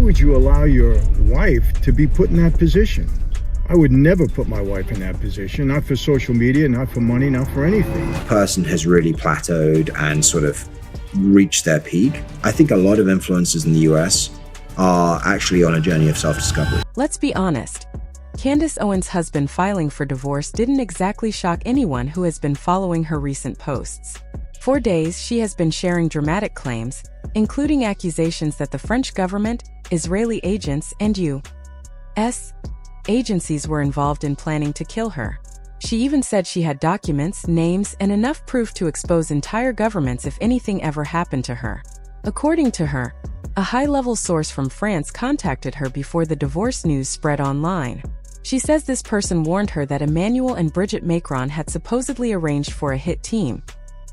would you allow your wife to be put in that position? I would never put my wife in that position, not for social media, not for money, not for anything. The person has really plateaued and sort of reached their peak. I think a lot of influencers in the US are actually on a journey of self-discovery. Let's be honest. Candace Owens' husband filing for divorce didn't exactly shock anyone who has been following her recent posts. For days, she has been sharing dramatic claims, including accusations that the French government, Israeli agents, and U.S. agencies were involved in planning to kill her. She even said she had documents, names, and enough proof to expose entire governments if anything ever happened to her. According to her, a high-level source from France contacted her before the divorce news spread online. She says this person warned her that Emmanuel and Brigitte Macron had supposedly arranged for a hit team,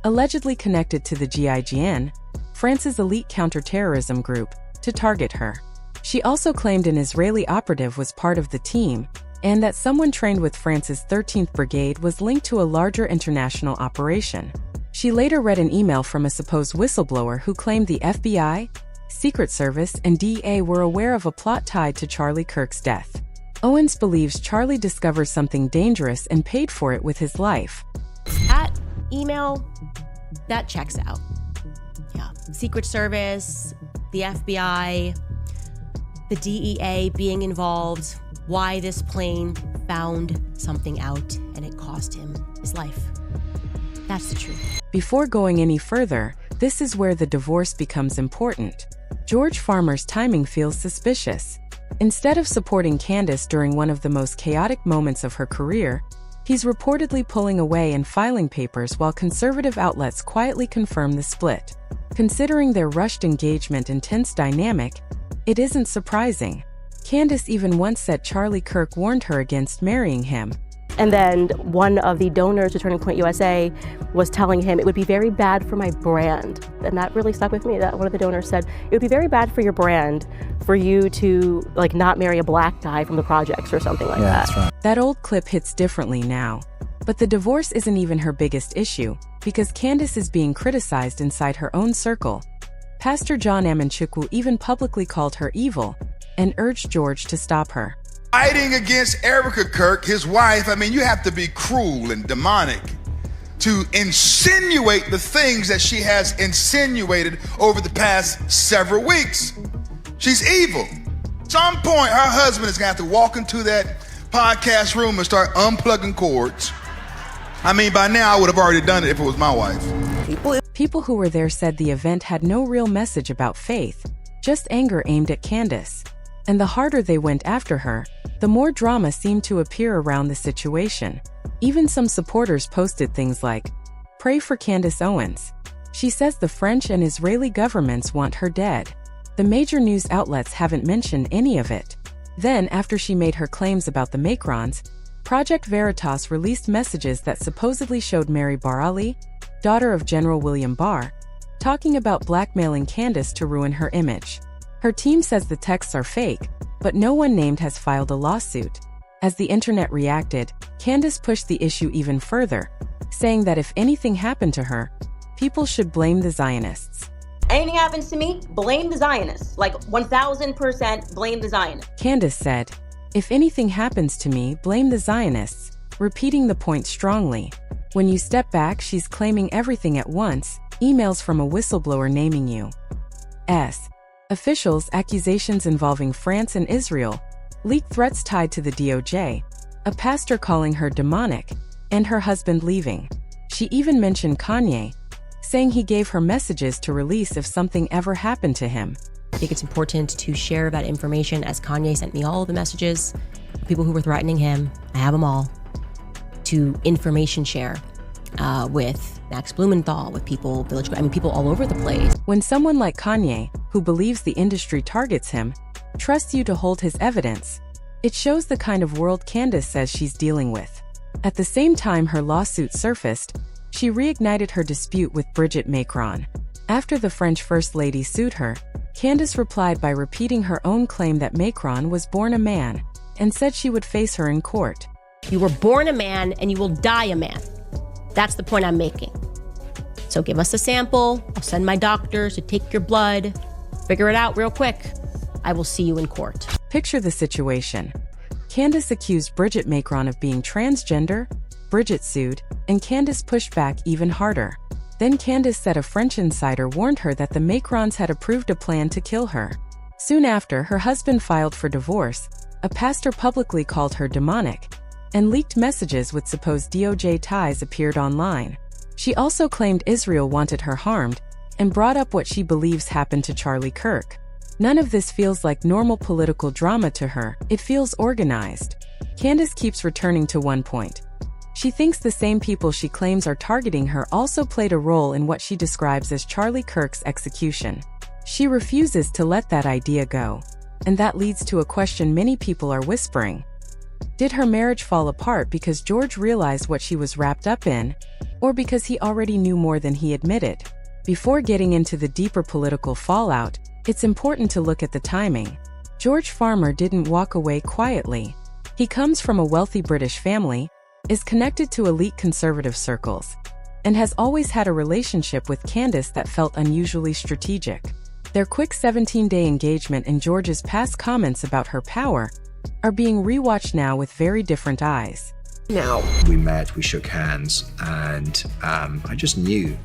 allegedly connected to the GIGN, France's elite counterterrorism group, to target her. She also claimed an Israeli operative was part of the team, and that someone trained with France's 13th Brigade was linked to a larger international operation. She later read an email from a supposed whistleblower who claimed the FBI, Secret Service, and DEA were aware of a plot tied to Charlie Kirk's death. Owens believes Charlie discovered something dangerous and paid for it with his life. That email, that checks out. Yeah, Secret Service, the FBI, the DEA being involved, why this plane found something out and it cost him his life. That's the truth. Before going any further, this is where the divorce becomes important. George Farmer's timing feels suspicious. Instead of supporting Candace during one of the most chaotic moments of her career, he's reportedly pulling away and filing papers while conservative outlets quietly confirm the split. Considering their rushed engagement and tense dynamic, it isn't surprising. Candace even once said Charlie Kirk warned her against marrying him. And then one of the donors to Turning Point USA was telling him it would be very bad for my brand. And that really stuck with me, that one of the donors said, it would be very bad for your brand for you to not marry a black guy from the projects or something like that. That's right. That old clip hits differently now. But the divorce isn't even her biggest issue, because Candace is being criticized inside her own circle. Pastor John Amanchukwu even publicly called her evil and urged George to stop her. Fighting against Erica Kirk, his wife, you have to be cruel and demonic to insinuate the things that she has insinuated over the past several weeks. She's evil. At some point, her husband is going to have to walk into that podcast room and start unplugging cords. By now, I would have already done it if it was my wife. People who were there said the event had no real message about faith, just anger aimed at Candace. And the harder they went after her, the more drama seemed to appear around the situation. Even some supporters posted things like, "Pray for Candace Owens." She says the French and Israeli governments want her dead. The major news outlets haven't mentioned any of it. Then, after she made her claims about the Macrons, Project Veritas released messages that supposedly showed Mary Bar-Ali, daughter of General William Barr, talking about blackmailing Candace to ruin her image. Her team says the texts are fake, but no one named has filed a lawsuit. As the internet reacted, Candace pushed the issue even further, saying that if anything happened to her, people should blame the Zionists. Anything happens to me, blame the Zionists. 1000% blame the Zionists. Candace said, "If anything happens to me, blame the Zionists," repeating the point strongly. When you step back, she's claiming everything at once, emails from a whistleblower naming U.S. officials, accusations involving France and Israel, leaked threats tied to the DOJ, a pastor calling her demonic, and her husband leaving. She even mentioned Kanye, saying he gave her messages to release if something ever happened to him. I think it's important to share that information, as Kanye sent me all of the messages, people who were threatening him, I have them all, to information share with Max Blumenthal, with people, people all over the place. When someone like Kanye, who believes the industry targets him, trusts you to hold his evidence, it shows the kind of world Candace says she's dealing with. At the same time her lawsuit surfaced, she reignited her dispute with Brigitte Macron. After the French First Lady sued her, Candace replied by repeating her own claim that Macron was born a man, and said she would face her in court. You were born a man and you will die a man. That's the point I'm making. So give us a sample. I'll send my doctors to take your blood. Figure it out real quick. I will see you in court. Picture the situation. Candace accused Bridget Macron of being transgender, Bridget sued, and Candace pushed back even harder. Then Candace said a French insider warned her that the Macrons had approved a plan to kill her. Soon after, her husband filed for divorce, a pastor publicly called her demonic, and leaked messages with supposed DOJ ties appeared online. She also claimed Israel wanted her harmed, and brought up what she believes happened to Charlie Kirk. None of this feels like normal political drama to her, it feels organized. Candace keeps returning to one point. She thinks the same people she claims are targeting her also played a role in what she describes as Charlie Kirk's execution. She refuses to let that idea go. And that leads to a question many people are whispering. Did her marriage fall apart because George realized what she was wrapped up in, or because he already knew more than he admitted? Before getting into the deeper political fallout, it's important to look at the timing. George Farmer didn't walk away quietly. He comes from a wealthy British family, is connected to elite conservative circles, and has always had a relationship with Candace that felt unusually strategic. Their quick 17-day engagement and George's past comments about her power are being rewatched now with very different eyes. Now, we met, we shook hands, and I just knew,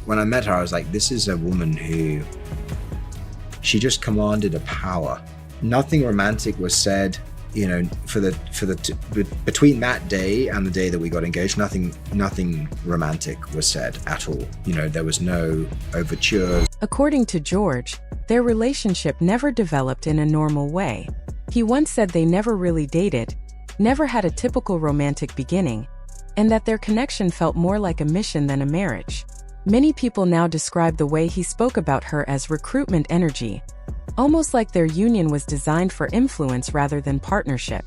when I met her, I was like, this is a woman who, she just commanded a power. Nothing romantic was said. Between that day and the day that we got engaged, nothing romantic was said at all. There was no overture. According to George, their relationship never developed in a normal way. He once said they never really dated, never had a typical romantic beginning, and that their connection felt more like a mission than a marriage. Many people now describe the way he spoke about her as recruitment energy, almost like their union was designed for influence rather than partnership.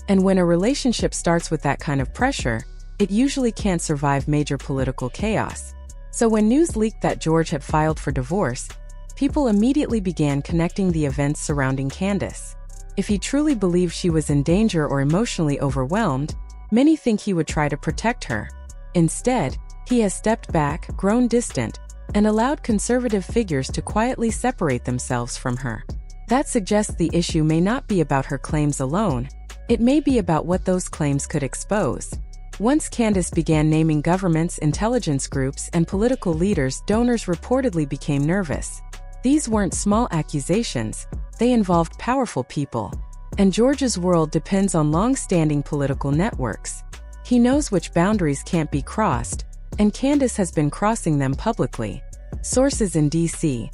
And when a relationship starts with that kind of pressure, it usually can't survive major political chaos. So when news leaked that George had filed for divorce, people immediately began connecting the events surrounding Candace. If he truly believed she was in danger or emotionally overwhelmed, many think he would try to protect her. Instead, he has stepped back, grown distant, and allowed conservative figures to quietly separate themselves from her. That suggests the issue may not be about her claims alone, it may be about what those claims could expose. Once Candace began naming governments, intelligence groups, and political leaders, donors reportedly became nervous. These weren't small accusations, they involved powerful people. And George's world depends on long-standing political networks. He knows which boundaries can't be crossed, and Candace has been crossing them publicly. Sources in D.C.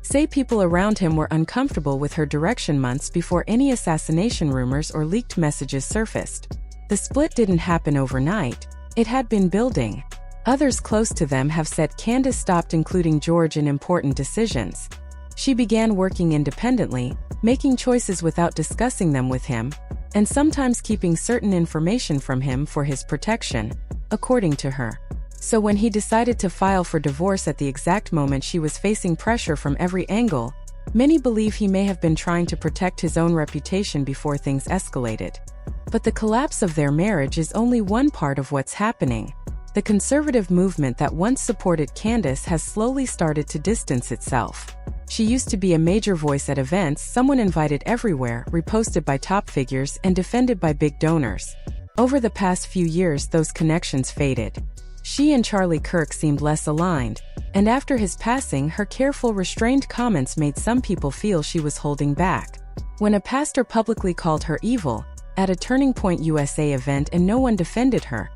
say people around him were uncomfortable with her direction months before any assassination rumors or leaked messages surfaced. The split didn't happen overnight, it had been building. Others close to them have said Candace stopped including George in important decisions. She began working independently, making choices without discussing them with him, and sometimes keeping certain information from him for his protection, according to her. So when he decided to file for divorce at the exact moment she was facing pressure from every angle, many believe he may have been trying to protect his own reputation before things escalated. But the collapse of their marriage is only one part of what's happening. The conservative movement that once supported Candace has slowly started to distance itself. She used to be a major voice at events, someone invited everywhere, reposted by top figures, and defended by big donors. Over the past few years, those connections faded. She and Charlie Kirk seemed less aligned, and after his passing, her careful, restrained comments made some people feel she was holding back. When a pastor publicly called her evil at a Turning Point USA event and no one defended her,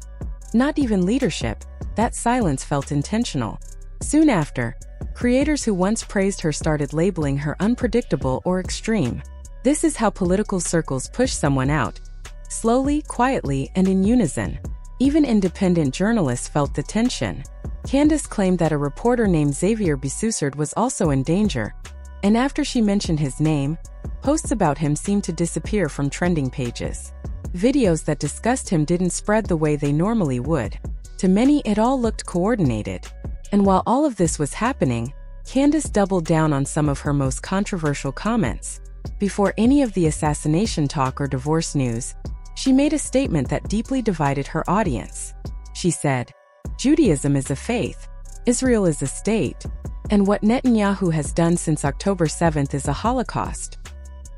not even leadership, that silence felt intentional. Soon after, creators who once praised her started labeling her unpredictable or extreme. This is how political circles push someone out, slowly, quietly, and in unison. Even independent journalists felt the tension. Candace claimed that a reporter named Xavier Besussard was also in danger, and after she mentioned his name, posts about him seemed to disappear from trending pages. Videos that discussed him didn't spread the way they normally would. To many, it all looked coordinated. And while all of this was happening, Candace doubled down on some of her most controversial comments. Before any of the assassination talk or divorce news, she made a statement that deeply divided her audience. She said, "Judaism is a faith. Israel is a state. And what Netanyahu has done since October 7th is a Holocaust.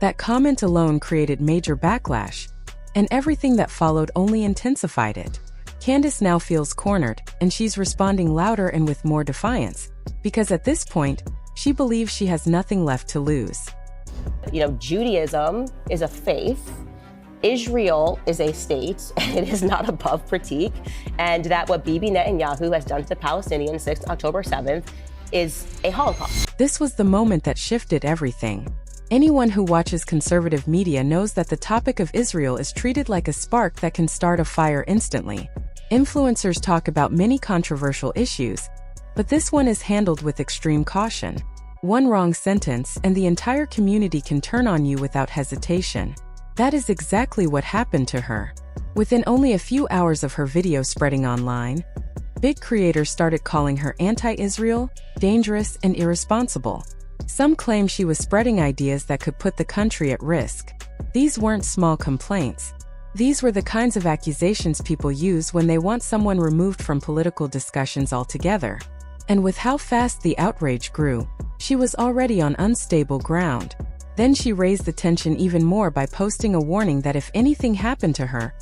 That comment alone created major backlash, and everything that followed only intensified it. Candace now feels cornered, and she's responding louder and with more defiance, because at this point, she believes she has nothing left to lose. Judaism is a faith. Israel is a state, and it is not above critique. And that what Bibi Netanyahu has done to the Palestinians since October 7th is a Holocaust. This was the moment that shifted everything. Anyone who watches conservative media knows that the topic of Israel is treated like a spark that can start a fire instantly. Influencers talk about many controversial issues, but this one is handled with extreme caution. One wrong sentence and the entire community can turn on you without hesitation. That is exactly what happened to her. Within only a few hours of her video spreading online, big creators started calling her anti-Israel, dangerous, and irresponsible. Some claim she was spreading ideas that could put the country at risk. These weren't small complaints. These were the kinds of accusations people use when they want someone removed from political discussions altogether. And with how fast the outrage grew, she was already on unstable ground. Then she raised the tension even more by posting a warning that if anything happened to her,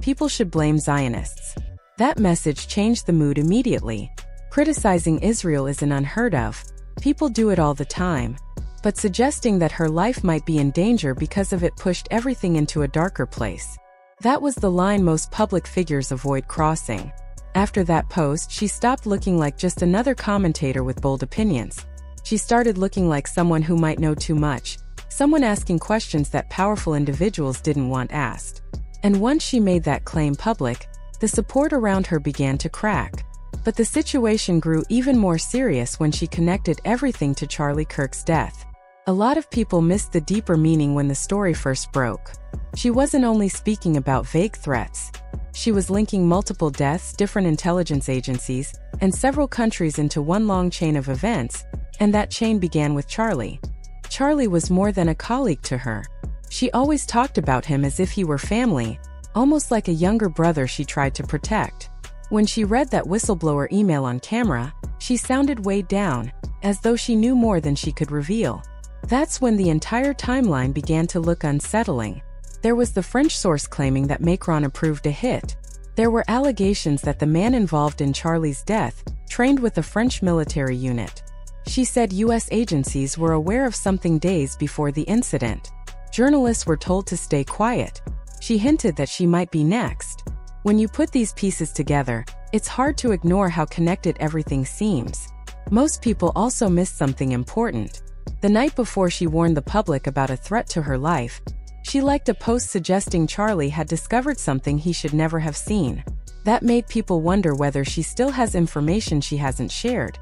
people should blame Zionists. That message changed the mood immediately. Criticizing Israel isn't unheard of. People do it all the time. But suggesting that her life might be in danger because of it pushed everything into a darker place. That was the line most public figures avoid crossing. After that post, she stopped looking like just another commentator with bold opinions. She started looking like someone who might know too much, someone asking questions that powerful individuals didn't want asked. And once she made that claim public, the support around her began to crack. But the situation grew even more serious when she connected everything to Charlie Kirk's death. A lot of people missed the deeper meaning when the story first broke. She wasn't only speaking about vague threats. She was linking multiple deaths, different intelligence agencies, and several countries into one long chain of events, and that chain began with Charlie. Charlie was more than a colleague to her. She always talked about him as if he were family, almost like a younger brother she tried to protect. When she read that whistleblower email on camera, she sounded weighed down, as though she knew more than she could reveal. That's when the entire timeline began to look unsettling. There was the French source claiming that Macron approved a hit. There were allegations that the man involved in Charlie's death trained with a French military unit. She said U.S. agencies were aware of something days before the incident. Journalists were told to stay quiet. She hinted that she might be next. When you put these pieces together, it's hard to ignore how connected everything seems. Most people also missed something important. The night before she warned the public about a threat to her life, she liked a post suggesting Charlie had discovered something he should never have seen. That made people wonder whether she still has information she hasn't shared,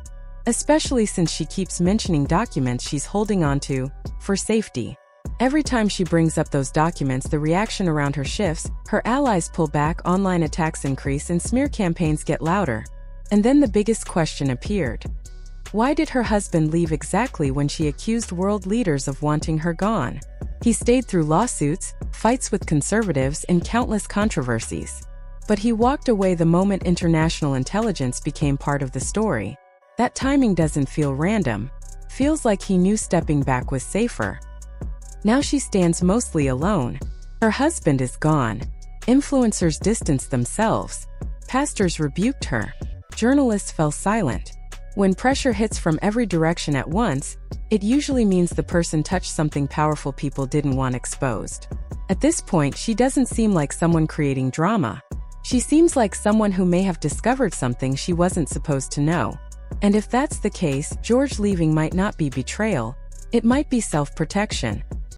especially since she keeps mentioning documents she's holding onto for safety. Every time she brings up those documents, the reaction around her shifts, her allies pull back, online attacks increase, and smear campaigns get louder. And then the biggest question appeared. Why did her husband leave exactly when she accused world leaders of wanting her gone? He stayed through lawsuits, fights with conservatives, and countless controversies. But he walked away the moment international intelligence became part of the story. That timing doesn't feel random. Feels like he knew stepping back was safer. Now she stands mostly alone. Her husband is gone. Influencers distanced themselves. Pastors rebuked her. Journalists fell silent. When pressure hits from every direction at once, it usually means the person touched something powerful people didn't want exposed. At this point, she doesn't seem like someone creating drama. She seems like someone who may have discovered something she wasn't supposed to know. And if that's the case, George leaving might not be betrayal. It might be self-protection.